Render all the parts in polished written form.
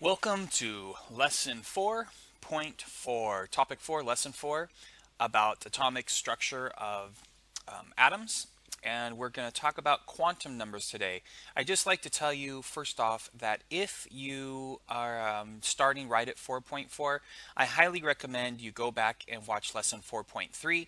Welcome to Lesson 4.4, Topic 4, Lesson 4, about atomic structure of atoms. And we're going to talk about quantum numbers today. I'd just like to tell you, first off, that if you are starting right at 4.4, I highly recommend you go back and watch Lesson 4.3,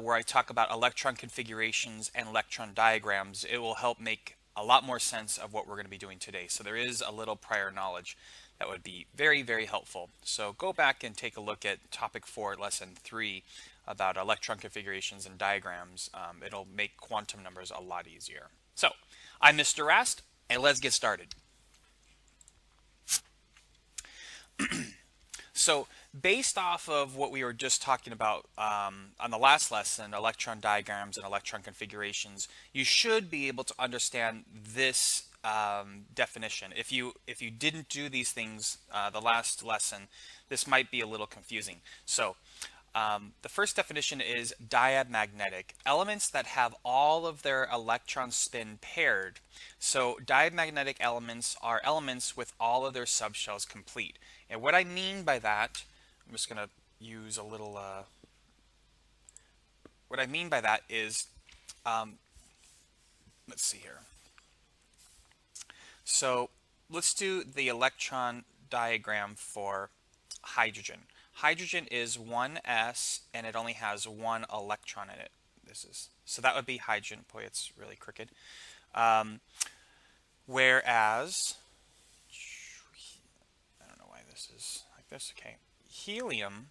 where I talk about electron configurations and electron diagrams. It will help make a lot more sense of what we're going to be doing today. So there is a little prior knowledge that would be very, very helpful. So go back and take a look at Topic 4, Lesson 3, about electron configurations and diagrams. It'll make quantum numbers a lot easier. So I'm Mr. Rast, and let's get started. So based off of what we were just talking about on the last lesson, electron diagrams and electron configurations, you should be able to understand this definition. If you didn't do these things the last lesson, this might be a little confusing. So the first definition is diamagnetic. Elements that have all of their electron spin paired. So diamagnetic elements are elements with all of their subshells complete. And what I mean by that, I'm just going to use a little, what I mean by that is, let's see here. So let's do the electron diagram for hydrogen. Hydrogen is 1s and it only has one electron in it. So that would be hydrogen. Boy, it's really crooked. Whereas, I don't know why this is like this. Okay, helium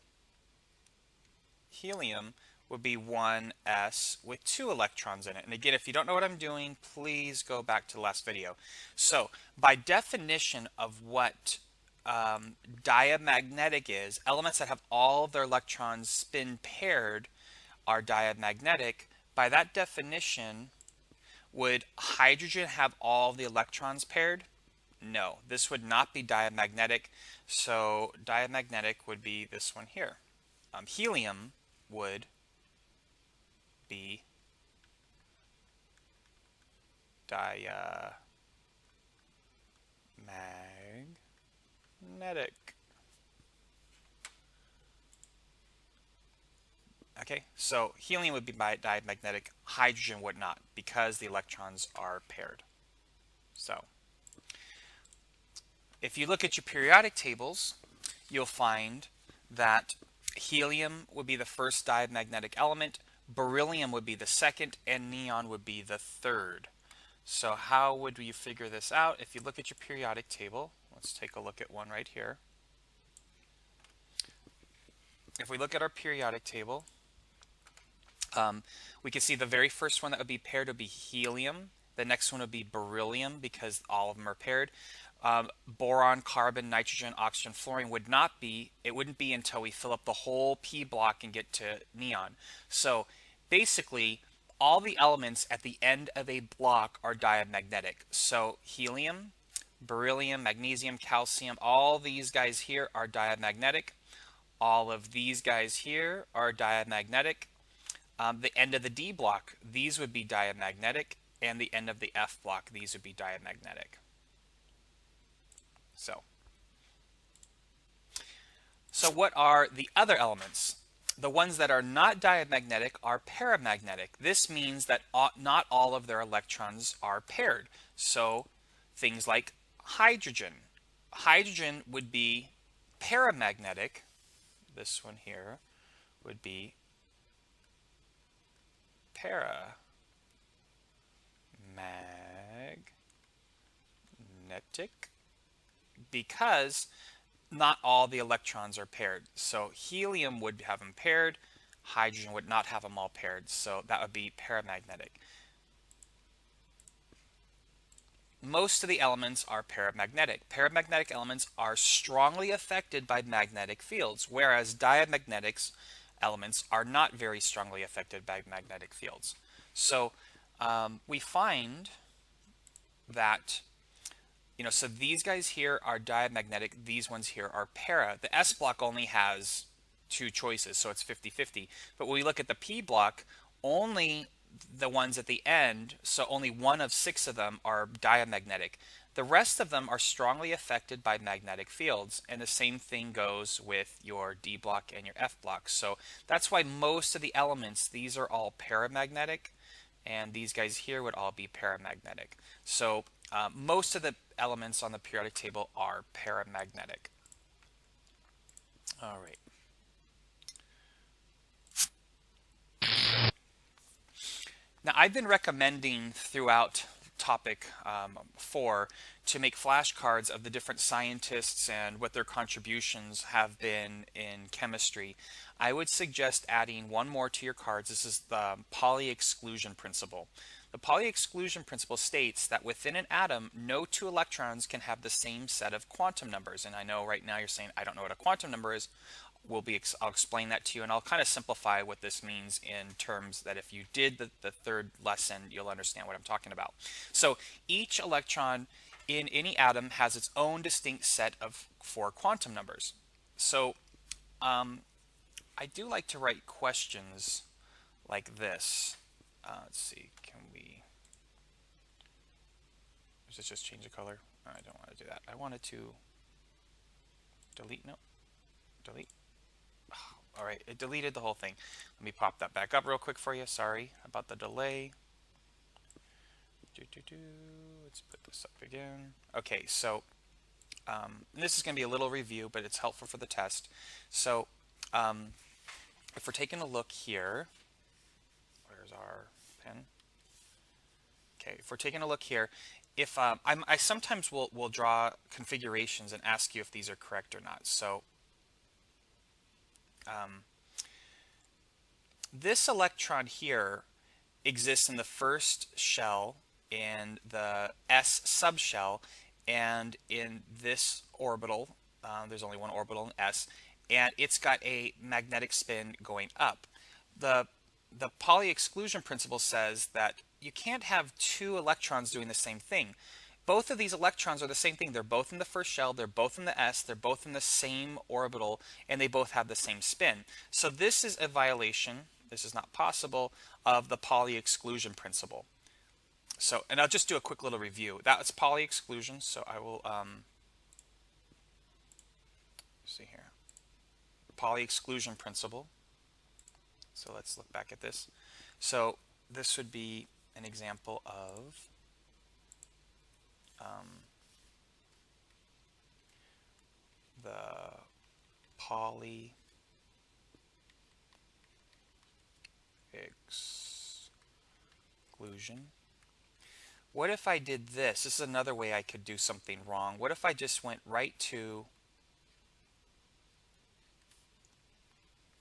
would be 1s with 2 electrons in it. And again, if you don't know what I'm doing, please go back to the last video. So by definition of what diamagnetic is, elements that have all of their electrons spin paired are diamagnetic. By that definition, would hydrogen have all the electrons paired? No, this would not be diamagnetic. So diamagnetic would be this one here. Helium would be diamagnetic. Okay, so helium would be diamagnetic, hydrogen would not, because the electrons are paired. So if you look at your periodic tables, you'll find that helium would be the first diamagnetic element, beryllium would be the second, and neon would be the third. So how would you figure this out? If you look at your periodic table, let's take a look at one right here. If we look at our periodic table, we can see the very first one that would be paired would be helium. The next one would be beryllium because all of them are paired. Boron, carbon, nitrogen, oxygen, fluorine would not be. It wouldn't be until we fill up the whole P block and get to neon. So basically, all the elements at the end of a block are diamagnetic. So helium, beryllium, magnesium, calcium, all these guys here are diamagnetic. All of these guys here are diamagnetic. The end of the D block, these would be diamagnetic, and the end of the F block, these would be diamagnetic. So what are the other elements? The ones that are not diamagnetic are paramagnetic. This means that not all of their electrons are paired. So things like hydrogen. Hydrogen would be paramagnetic. This one here would be paramagnetic because not all the electrons are paired. So helium would have them paired, hydrogen would not have them all paired, so that would be paramagnetic. Most of the elements are paramagnetic. Paramagnetic elements are strongly affected by magnetic fields, whereas diamagnetics elements are not very strongly affected by magnetic fields. So we find that, so these guys here are diamagnetic, these ones here are para. The S block only has 2 choices, so it's 50-50. But when we look at the P block, only the ones at the end, so only one of 6 of them are diamagnetic. The rest of them are strongly affected by magnetic fields, and the same thing goes with your D block and your F block. So that's why most of the elements, these are all paramagnetic, and these guys here would all be paramagnetic. So most of the elements on the periodic table are paramagnetic. All right. Now, I've been recommending throughout topic 4 to make flashcards of the different scientists and what their contributions have been in chemistry. I would suggest adding one more to your cards. This is the Pauli Exclusion principle. The Pauli Exclusion principle states that within an atom, no 2 electrons can have the same set of quantum numbers. And I know right now you're saying, I don't know what a quantum number is. I'll explain that to you, and I'll kind of simplify what this means in terms that if you did the 3rd lesson, you'll understand what I'm talking about. So each electron in any atom has its own distinct set of 4 quantum numbers. So I do like to write questions like this. Let's see, does this just change the color? I don't want to do that. I wanted to delete, no, delete. All right, it deleted the whole thing. Let me pop that back up real quick for you. Sorry about the delay. Let's put this up again. Okay, so this is going to be a little review, but it's helpful for the test. So if we're taking a look here, where's our pen? Okay, if we're taking a look here, if I sometimes will draw configurations and ask you if these are correct or not. So this electron here exists in the first shell, in the S subshell, and in this orbital. There's only one orbital in S, and it's got a magnetic spin going up. The Pauli exclusion principle says that you can't have 2 electrons doing the same thing. Both of these electrons are the same thing. They're both in the first shell, they're both in the S, they're both in the same orbital, and they both have the same spin. So this is a violation, this is not possible, of the Pauli exclusion principle. So, and I'll just do a quick little review. That's Pauli exclusion, so I will see here. Pauli exclusion principle. So let's look back at this. So this would be an example of the Pauli exclusion. What if I did this? This is another way I could do something wrong. What if I just went right to,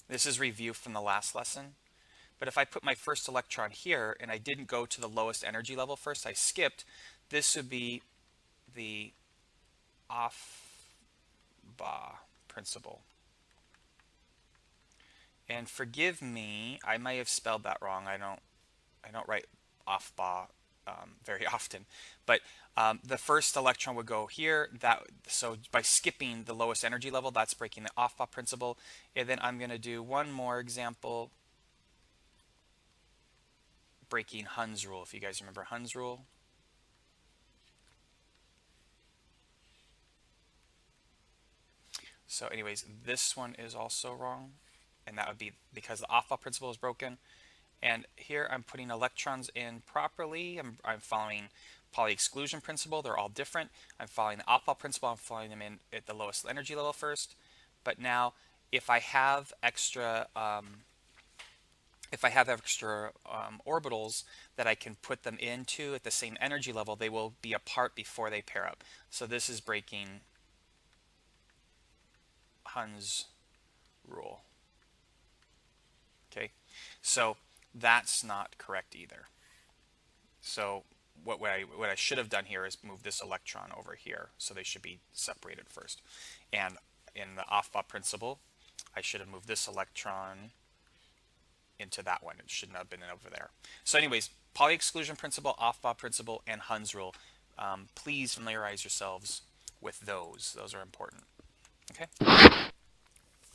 this is review from the last lesson, but if I put my first electron here and I didn't go to the lowest energy level first, I skipped, this would be the Aufbau principle. And forgive me, I may have spelled that wrong. I don't write Aufbau very often, but the first electron would go here. So by skipping the lowest energy level, that's breaking the Aufbau principle. And then I'm going to do one more example, breaking Hund's rule. If you guys remember Hund's rule. So anyways, this one is also wrong, and that would be because the Aufbau principle is broken. And here I'm putting electrons in properly. I'm following Pauli exclusion principle. They're all different. I'm following the Aufbau principle. I'm following them in at the lowest energy level first. But now, if I have extra orbitals that I can put them into at the same energy level, they will be apart before they pair up. So this is breaking Hund's rule. Okay, so that's not correct either. So what I should have done here is move this electron over here, so they should be separated first. And in the Aufbau principle, I should have moved this electron into that one. It shouldn't have been over there. So anyways, Pauli exclusion principle, Aufbau principle, and Hund's rule. Please familiarize yourselves with those. Those are important. Okay.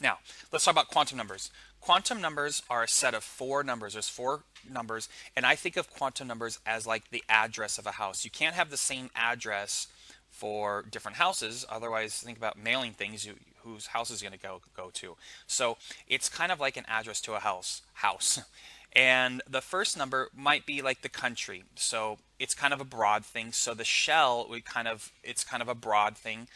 Now, let's talk about quantum numbers. Quantum numbers are a set of four numbers. There's four numbers, and I think of quantum numbers as like the address of a house. You can't have the same address for different houses. Otherwise, think about mailing things. Whose house is going to go to. So it's kind of like an address to a house. And the first number might be like the country. So it's kind of a broad thing. So the shell it's kind of a broad thing.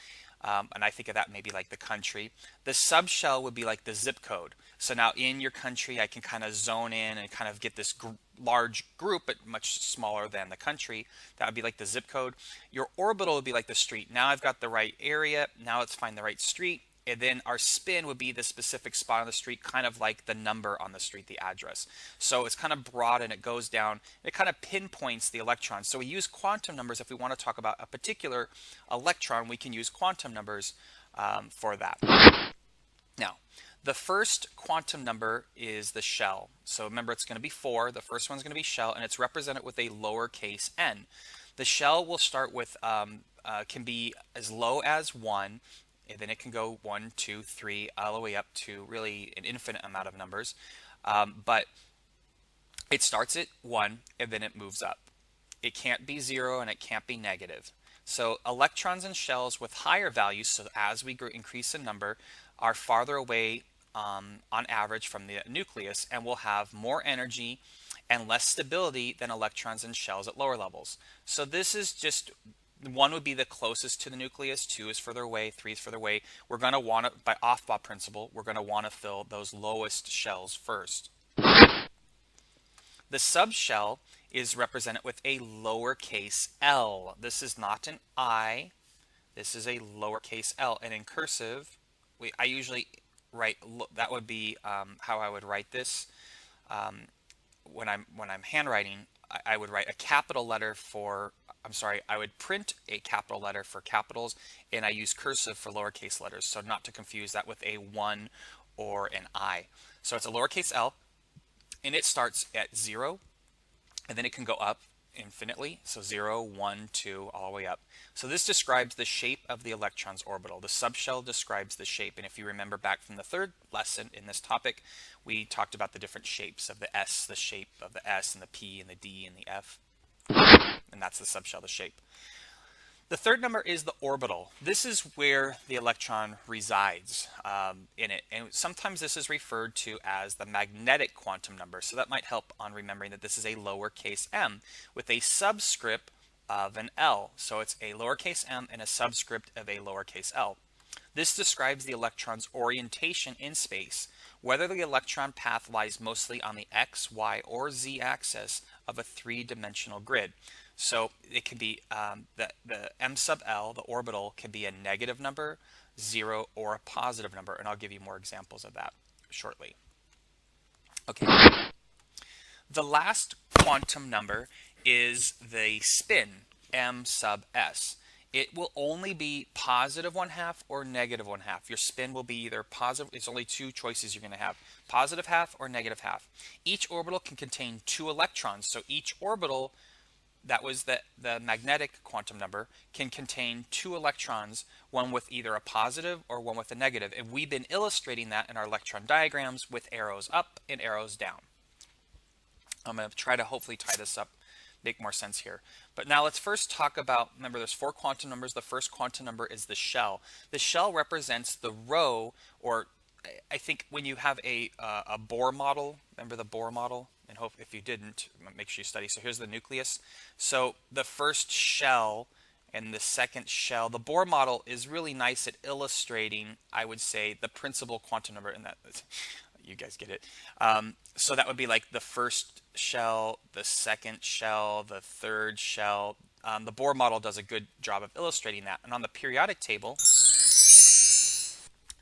And I think of that maybe like the country. The subshell would be like the zip code. So now in your country, I can kind of zone in and kind of get this large group, but much smaller than the country. That would be like the zip code. Your orbital would be like the street. Now I've got the right area. Now let's find the right street. And then our spin would be the specific spot on the street, kind of like the number on the street, the address. So it's kind of broad and it goes down. It kind of pinpoints the electron. So we use quantum numbers if we want to talk about a particular electron. We can use quantum numbers for that. Now, the first quantum number is the shell. So remember, it's going to be 4. The first one's going to be shell, and it's represented with a lowercase n. The shell will start with, can be as low as 1. And then it can go 1, 2, 3, all the way up to really an infinite amount of numbers. But it starts at 1 and then it moves up. It can't be 0 and it can't be negative. So electrons and shells with higher values, so as we increase in number, are farther away on average from the nucleus and will have more energy and less stability than electrons and shells at lower levels. So this is just 1 would be the closest to the nucleus, 2 is further away, 3 is further away. We're going to want to, by Aufbau principle, we're going to want to fill those lowest shells first. The subshell is represented with a lowercase l. This is not an I, this is a lowercase l. And in cursive, I usually write, that would be how I would write this. When I'm handwriting, I would write a capital letter for, I would print a capital letter for capitals, and I use cursive for lowercase letters, so not to confuse that with a 1 or an I. So it's a lowercase l, and it starts at 0, and then it can go up infinitely, so 0, 1, 2, all the way up. So this describes the shape of the electron's orbital. The subshell describes the shape, and if you remember back from the third lesson in this topic, we talked about the different shapes of the S, the shape of the S and the P and the D and the F, and that's the subshell, the shape. The third number is the orbital. This is where the electron resides in it, and sometimes this is referred to as the magnetic quantum number, so that might help on remembering that this is a lowercase m with a subscript of an L. So it's a lowercase m and a subscript of a lowercase l. This describes the electron's orientation in space, whether the electron path lies mostly on the x, y, or z axis of a three-dimensional grid. So it can be the m sub l, the orbital, can be a negative number, 0, or a positive number, and I'll give you more examples of that shortly. Okay. The last quantum number is the spin, m sub s. It will only be positive 1/2 or negative 1/2. Your spin will be either positive, it's only two choices you're going to have, positive half or negative half. Each orbital can contain 2 electrons, so each orbital, that was the magnetic quantum number, can contain 2 electrons, one with either a positive or one with a negative. And we've been illustrating that in our electron diagrams with arrows up and arrows down. I'm going to try to hopefully tie this up, make more sense here. But now let's first talk about, remember there's 4 quantum numbers. The first quantum number is the shell. The shell represents the row, or I think when you have a Bohr model, remember the Bohr model? And hope if you didn't, make sure you study. So here's the nucleus. So the first shell and the second shell, the Bohr model is really nice at illustrating, I would say, the principal quantum number. And that, you guys get it. So that would be like the first shell, the second shell, the third shell. The Bohr model does a good job of illustrating that. And on the periodic table,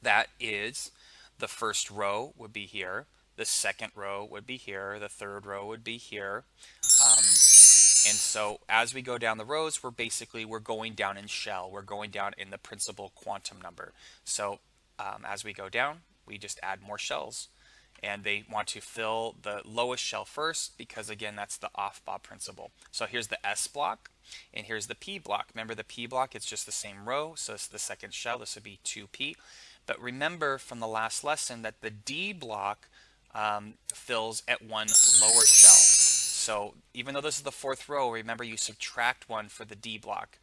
that is the first row would be here. The second row would be here. The third row would be here. And so as we go down the rows, we're going down in shell. We're going down in the principal quantum number. So as we go down, we just add more shells. And they want to fill the lowest shell first because, again, that's the off-Bob principle. So here's the S block, and here's the P block. Remember the P block, it's just the same row, so it's the second shell. This would be 2P. But remember from the last lesson that the D block fills at one lower shell. So even though this is the fourth row, remember you subtract 1 for the D block.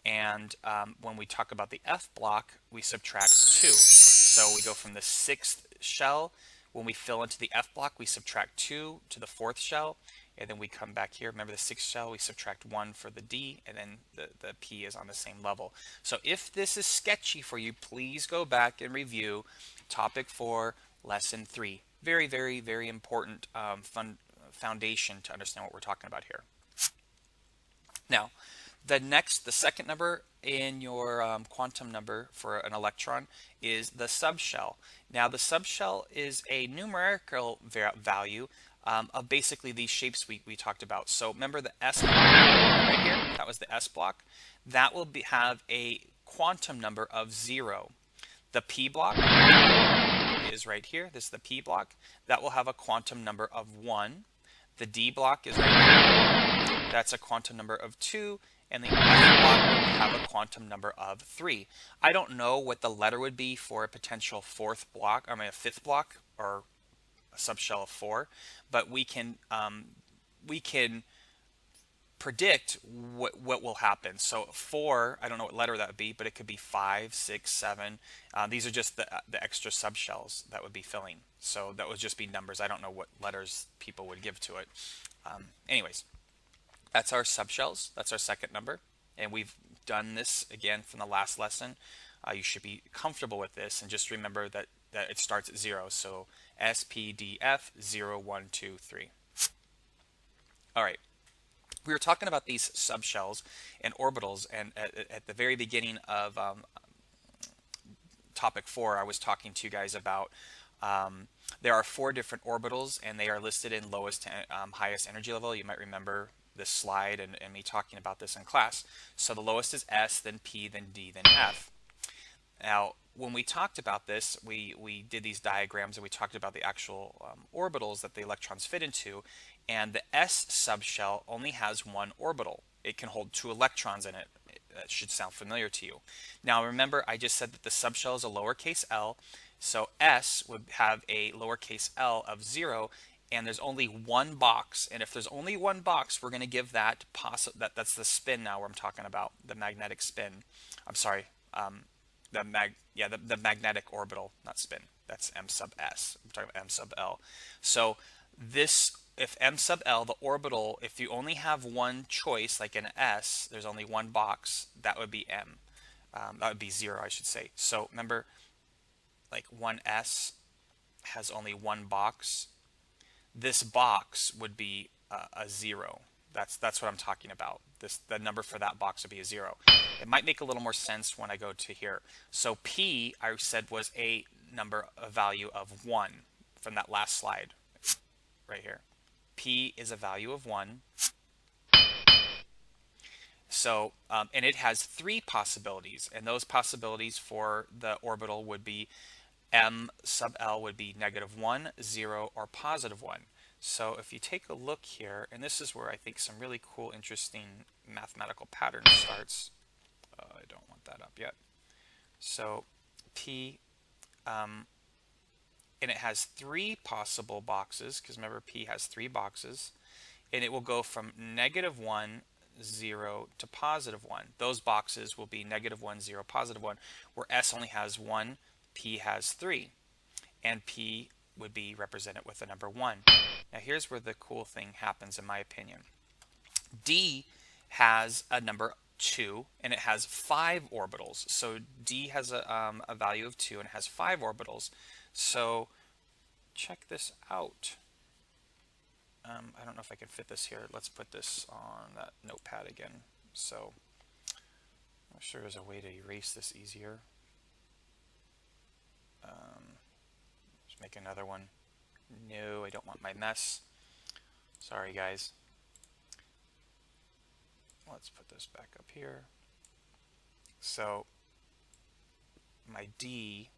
And when we talk about the F block, we subtract 2. So we go from the 6th shell. When we fill into the F block, we subtract 2 to the 4th shell. And then we come back here. Remember the 6th shell, we subtract 1 for the D, and then the P is on the same level. So if this is sketchy for you, please go back and review Topic 4, Lesson 3. Very, very, very important foundation to understand what we're talking about here. Now, the second number in your quantum number for an electron is the subshell. Now, the subshell is a numerical value of basically these shapes we talked about. So remember the S block right here? That was the S block. That will have a quantum number of 0. The P block is right here. This is the P block. That will have a quantum number of 1. The D block is right here. That's a quantum number of 2. And the F block will have a quantum number of 3. I don't know what the letter would be for a potential a fifth block, or a subshell of 4, but we can predict what will happen. So 4, I don't know what letter that would be, but it could be 5, 6, 7. These are just the extra subshells that would be filling. So that would just be numbers. I don't know what letters people would give to it. Anyways. That's our subshells. That's our second number. And we've done this again from the last lesson. You should be comfortable with this. And just remember that it starts at 0. So S, P, D, F, 0, 1, 2, 3. All right. We were talking about these subshells and orbitals. And at the very beginning of Topic 4, I was talking to you guys about there are 4 different orbitals, and they are listed in lowest to highest energy level. You might remember this slide and me talking about this in class. So the lowest is S, then P, then D, then F. Now, when we talked about this, we did these diagrams and we talked about the actual orbitals that the electrons fit into, and the S subshell only has 1 orbital. It can hold 2 electrons in it. That should sound familiar to you. Now remember, I just said that the subshell is a lowercase l, so S would have a lowercase l of 0, and there's only 1 box. And if there's only 1 box, we're going to give that that's the spin now where I'm talking about, the magnetic spin. I'm sorry, the magnetic orbital, not spin. That's m sub s. I'm talking about m sub l. So this, if m sub l, the orbital, if you only have 1 choice, like an S, there's only 1 box, that would be m. That would be 0, I should say. So remember, like 1s has only 1 box. This box would be a 0. That's what I'm talking about. The number for that box would be a 0. It might make a little more sense when I go to here. So P, I said, was a value of 1 from that last slide right here. P is a value of 1. So, and it has 3 possibilities, and those possibilities for the orbital would be m sub l would be -1, 0, or +1. So if you take a look here, and this is where I think some really cool, interesting mathematical pattern starts. I don't want that up yet. So P, and it has 3 possible boxes, because remember P has 3 boxes, and it will go from -1, 0 to +1. Those boxes will be -1, 0, +1, where S only has 1, P has 3, and P would be represented with the number 1. Now here's where the cool thing happens, in my opinion. D has a number 2, and it has 5 orbitals. So D has a value of 2 and has 5 orbitals. So check this out. I don't know if I can fit this here. Let's put this on that notepad again. So I'm sure there's a way to erase this easier. Just make another one. No, I don't want my mess. Sorry, guys. Let's put this back up here. So my D,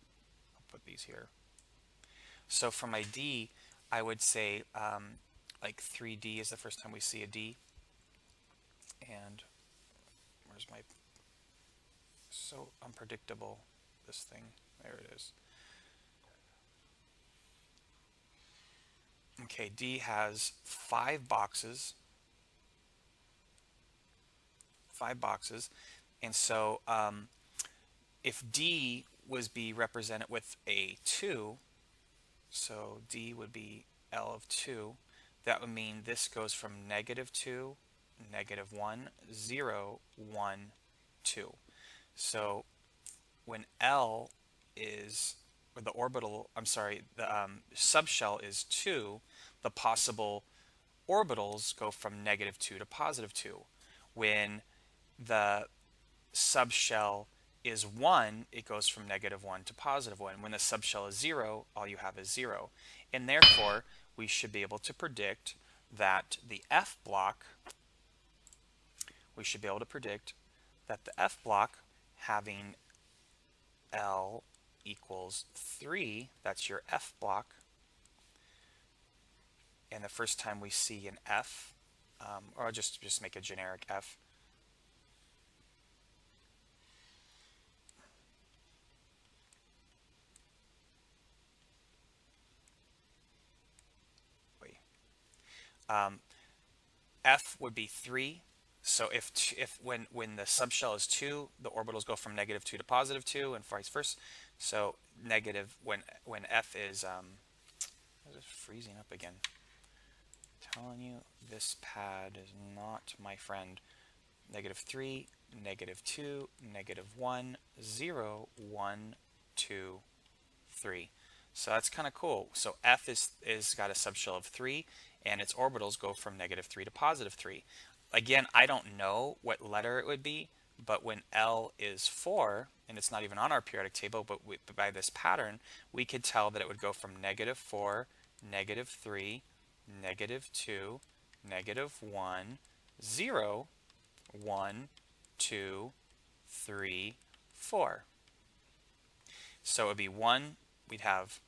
I'll put these here. So for my D, I would say like 3D is the first time we see a D. And where's my, so unpredictable, this thing. There it is. Okay, D has 5 boxes. 5 boxes. And so if D was be represented with a 2, so D would be L of 2, that would mean this goes from -2, -1, 0, 1, 2. So when L is, or the orbital, I'm sorry, the subshell is 2, the possible orbitals go from -2 to +2. When the subshell is 1, it goes from -1 to +1. When the subshell is 0, all you have is 0. And therefore, we should be able to predict that the F block, having L equals 3, that's your F block. And the first time we see an F, or I'll just make a generic F. F would be 3. So if when the subshell is 2, the orbitals go from -2 to +2, and vice versa. So negative when F is is it freezing up again? I'm telling you, this pad is not my friend. -3, -2, -1, 0, 1, 2, 3. So that's kind of cool. So F is got a subshell of 3, and its orbitals go from -3 to +3. Again, I don't know what letter it would be, but when L is 4, and it's not even on our periodic table, but by this pattern, we could tell that it would go from -4, -3, -2, -1, 0, 1, 2, 3, 4. So it would be 1, we'd have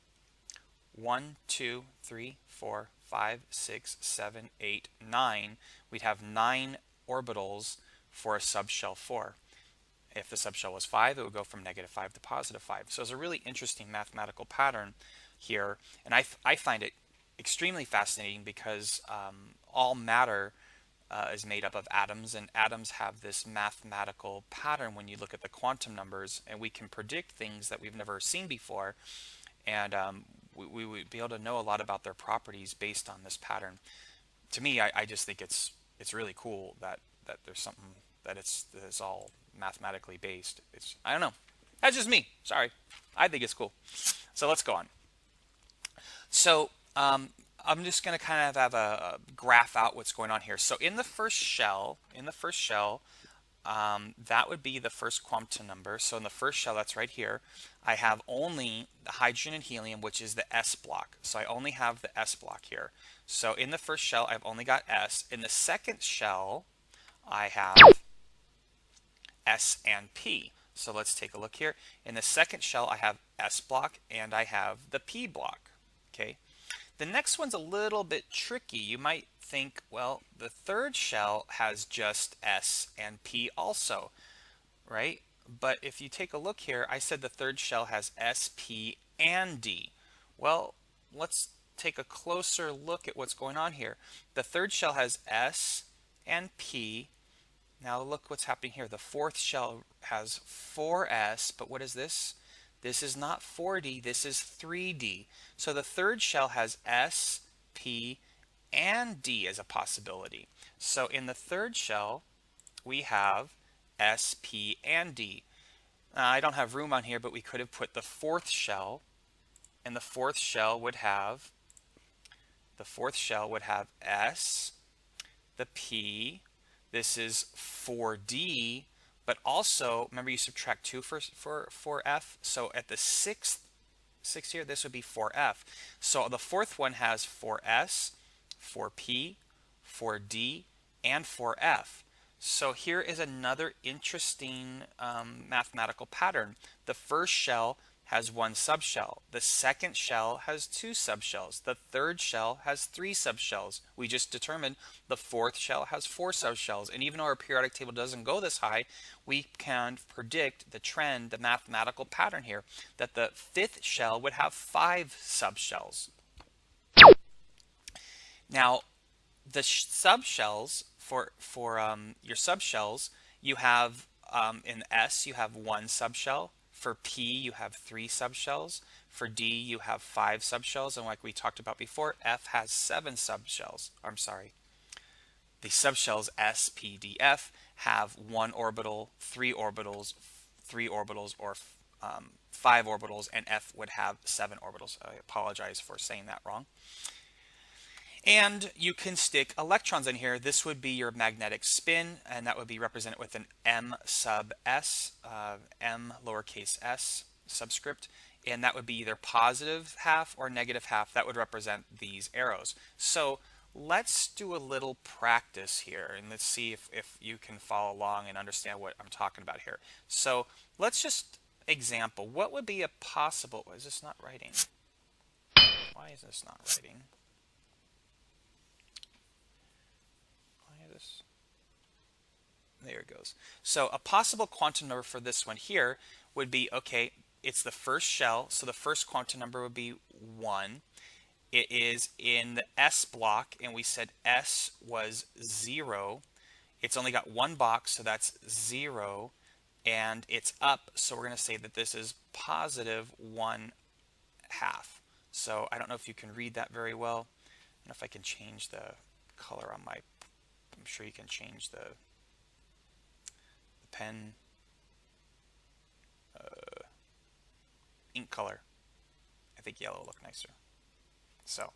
1, 2, 3, 4, 5, 6, 7, 8, 9. We'd have 9 orbitals for a subshell 4. If the subshell was 5, it would go from -5 to +5. So it's a really interesting mathematical pattern here. And I find it extremely fascinating because all matter is made up of atoms, and atoms have this mathematical pattern when you look at the quantum numbers, and we can predict things that we've never seen before. And we would be able to know a lot about their properties based on this pattern. To me, I just think it's really cool that there's something that it's all mathematically based. I don't know. That's just me. Sorry. I think it's cool. So let's go on. So I'm just going to kind of have a graph out what's going on here. So in the first shell, that would be the first quantum number. So in the first shell, that's right here, I have only the hydrogen and helium, which is the S block. So I only have the S block here. So in the first shell, I've only got S. In the second shell, I have S and P. So let's take a look here. In the second shell, I have S block and I have the P block. Okay. The next one's a little bit tricky. You might think, well, the third shell has just S and P also, right? But if you take a look here, I said the third shell has S, P, and D. Well, let's take a closer look at what's going on here. The third shell has S and P. Now look what's happening here. The fourth shell has 4S, but what is this? This is not 4D, this is 3D. So the third shell has S, P, and D as a possibility. So in the third shell, we have S, P, and D. I don't have room on here, but we could have put the fourth shell, and the fourth shell would have S, the P. This is 4D, but also remember you subtract 2 for F. So at the sixth here, this would be 4F. So the fourth one has 4S, 4P, 4D, and 4F. So here is another interesting mathematical pattern. The first shell has one subshell. The second shell has two subshells. The third shell has three subshells. We just determined the fourth shell has four subshells. And even though our periodic table doesn't go this high, we can predict the trend, the mathematical pattern here, that the fifth shell would have five subshells. Now, the subshells for your subshells, you have in S you have one subshell. For P you have three subshells. For D you have five subshells, and like we talked about before, F has seven subshells. I'm sorry. The subshells S, P, D, F have one orbital, three orbitals, or five orbitals, and F would have seven orbitals. I apologize for saying that wrong. And you can stick electrons in here. This would be your magnetic spin, and that would be represented with an M sub S, M lowercase s subscript, and that would be either positive half or negative half. That would represent these arrows. So let's do a little practice here, and let's see if you can follow along and understand what I'm talking about here. So let's just example. What would be a possible... Is this not writing? Why is this not writing? There it goes. So a possible quantum number for this one here would be, okay, it's the first shell, so the first quantum number would be 1. It is in the S block, and we said S was 0. It's only got one box, so that's 0, and it's up, so we're going to say that this is positive 1/2. So I don't know if you can read that very well. I don't know if I can change the color on my... I'm sure you can change the pen ink color. I think yellow will look nicer. So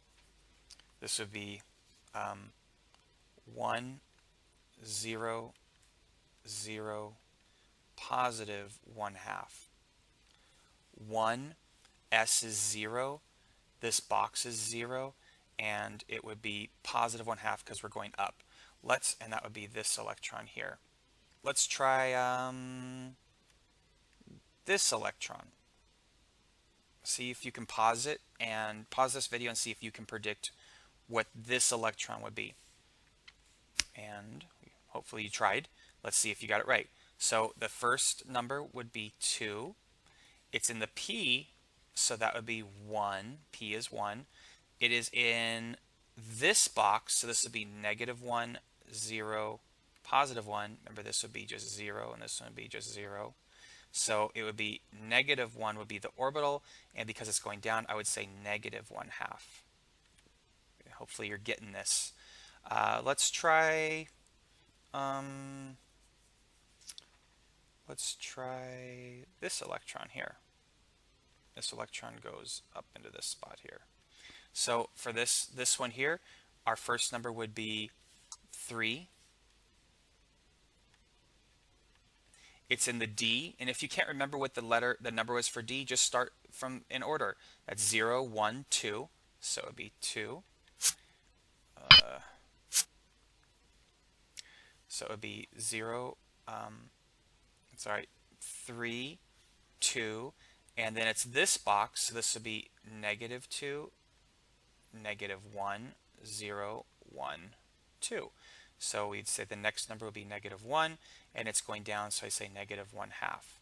this would be 1, 0, 0, positive 1/2. 1, S is 0, this box is 0, and it would be positive 1/2 because we're going up. And that would be this electron here. Let's try this electron. See if you can pause it and pause this video and see if you can predict what this electron would be. And hopefully you tried. Let's see if you got it right. So the first number would be 2. It's in the P, so that would be 1. P is 1. It is in this box, so this would be -1, 0, positive 1. Remember, this would be just 0, and this one would be just 0. So it would be -1 would be the orbital, and because it's going down, I would say -1/2. Hopefully you're getting this. Let's try this electron here. This electron goes up into this spot here. So for this one here, our first number would be 3. It's in the D, and if you can't remember what the number was for D, just start from in order. That's 0, 1, 2, so it would be 2. So it would be 0, 3, 2, and then it's this box, so this would be -2, -1, 0, 1, 2. So we'd say the next number would be -1, and it's going down, so I say -1/2.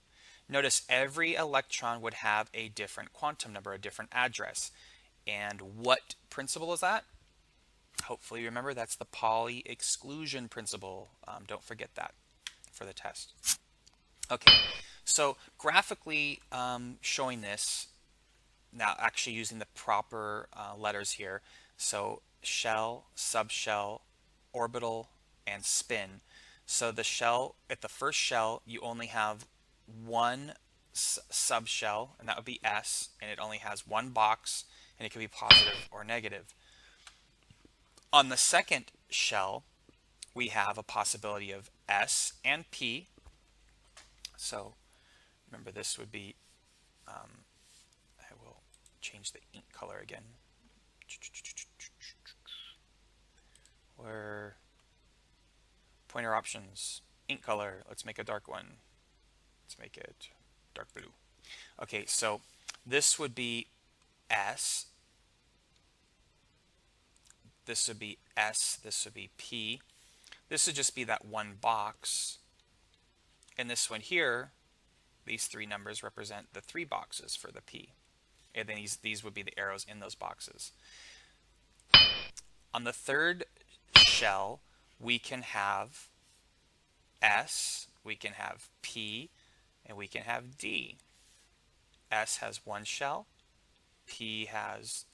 Notice every electron would have a different quantum number, a different address. And what principle is that? Hopefully you remember that's the Pauli exclusion principle. Don't forget that for the test. Okay, so graphically showing this, now actually using the proper letters here. So shell, subshell, orbital, and spin. So the shell, at the first shell, you only have one subshell, and that would be S, and it only has one box, and it could be positive or negative. On the second shell, we have a possibility of S and P. So remember, this would be, I will change the ink color again. Where pointer options, ink color, let's make a dark one. Let's make it dark blue. Okay, so This would be S. This would be S. This would be P. This would just be that one box. And this one here, these three numbers represent the three boxes for the P. And then these would be the arrows in those boxes. On the third shell, we can have S, we can have P, and we can have D. S has one shell, P has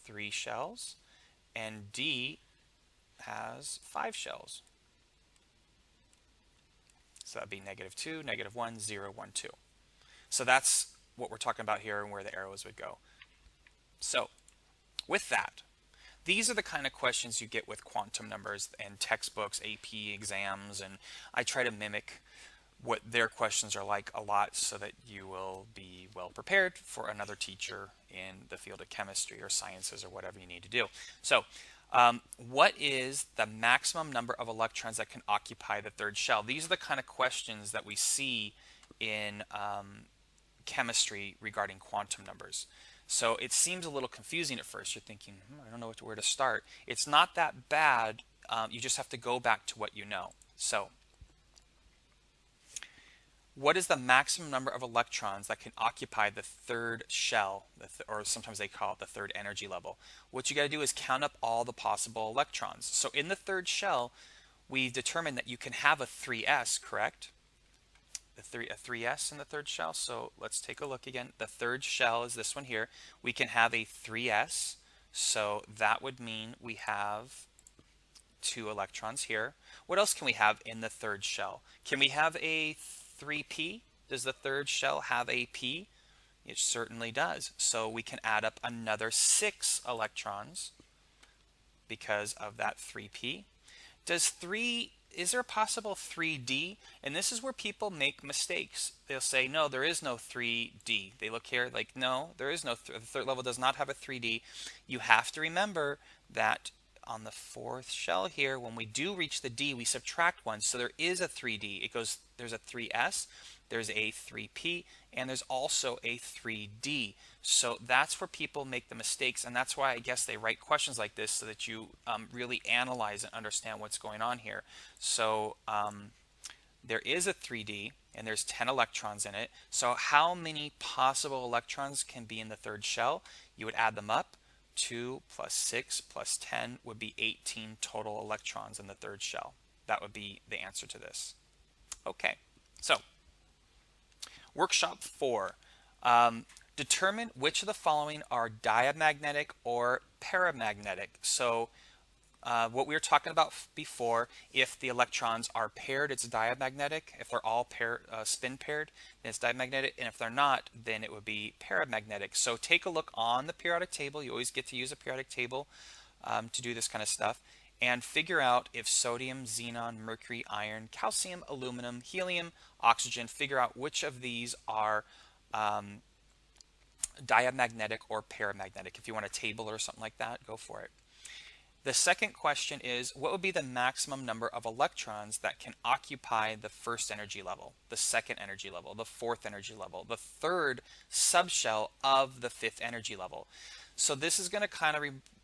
three shells, and D has 5 shells. So that'd be -2, -1, 0, 1, 2. So that's what we're talking about here and where the arrows would go. So with that, these are the kind of questions you get with quantum numbers and textbooks, AP exams, and I try to mimic what their questions are like a lot so that you will be well prepared for another teacher in the field of chemistry or sciences or whatever you need to do. So what is the maximum number of electrons that can occupy the third shell? These are the kind of questions that we see in chemistry regarding quantum numbers. So it seems a little confusing at first. You're thinking, I don't know where to start. It's not that bad. You just have to go back to what you know. So what is the maximum number of electrons that can occupy the third shell, or sometimes they call it the third energy level? What you got to do is count up all the possible electrons. So in the third shell, we determined that you can have a 3s, correct? A 3s in the third shell. So let's take a look again. The third shell is this one here. We can have a 3s. So that would mean we have 2 electrons here. What else can we have in the third shell? Can we have a 3p? Does the third shell have a p? It certainly does. So we can add up another 6 electrons because of that 3p. Is there a possible 3d? And this is where people make mistakes. They'll say, no, there is no 3d. They look here like, no, there is no, the third level does not have a 3d. You have to remember that on the fourth shell here, when we do reach the D, we subtract 1. So there is a 3D. It goes, there's a 3S, there's a 3P, and there's also a 3D. So that's where people make the mistakes, and that's why I guess they write questions like this so that you really analyze and understand what's going on here. So there is a 3D, and there's 10 electrons in it. So how many possible electrons can be in the third shell? You would add them up. 2 plus 6 plus 10 would be 18 total electrons in the third shell. That would be the answer to this. Okay, so workshop 4. Determine which of the following are diamagnetic or paramagnetic. So what we were talking about before, if the electrons are paired, it's diamagnetic. If they're all spin paired, then it's diamagnetic. And if they're not, then it would be paramagnetic. So take a look on the periodic table. You always get to use a periodic table to do this kind of stuff. And figure out if sodium, xenon, mercury, iron, calcium, aluminum, helium, oxygen, figure out which of these are diamagnetic or paramagnetic. If you want a table or something like that, go for it. The second question is, what would be the maximum number of electrons that can occupy the first energy level, the second energy level, the fourth energy level, the third subshell of the fifth energy level? So this is going to kind of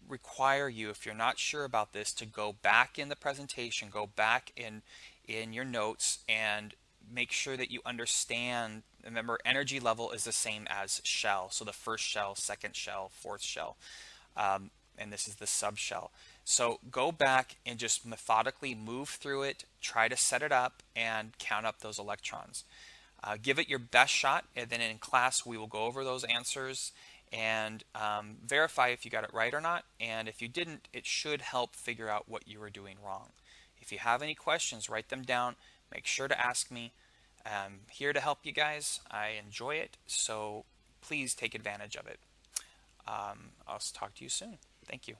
require you, if you're not sure about this, to go back in the presentation, go back in your notes and make sure that you understand. Remember, energy level is the same as shell. So the first shell, second shell, fourth shell. And this is the subshell. So go back and just methodically move through it, try to set it up, and count up those electrons. Give it your best shot, and then in class we will go over those answers and verify if you got it right or not. And if you didn't, it should help figure out what you were doing wrong. If you have any questions, write them down. Make sure to ask me. I'm here to help you guys. I enjoy it, so please take advantage of it. I'll talk to you soon. Thank you.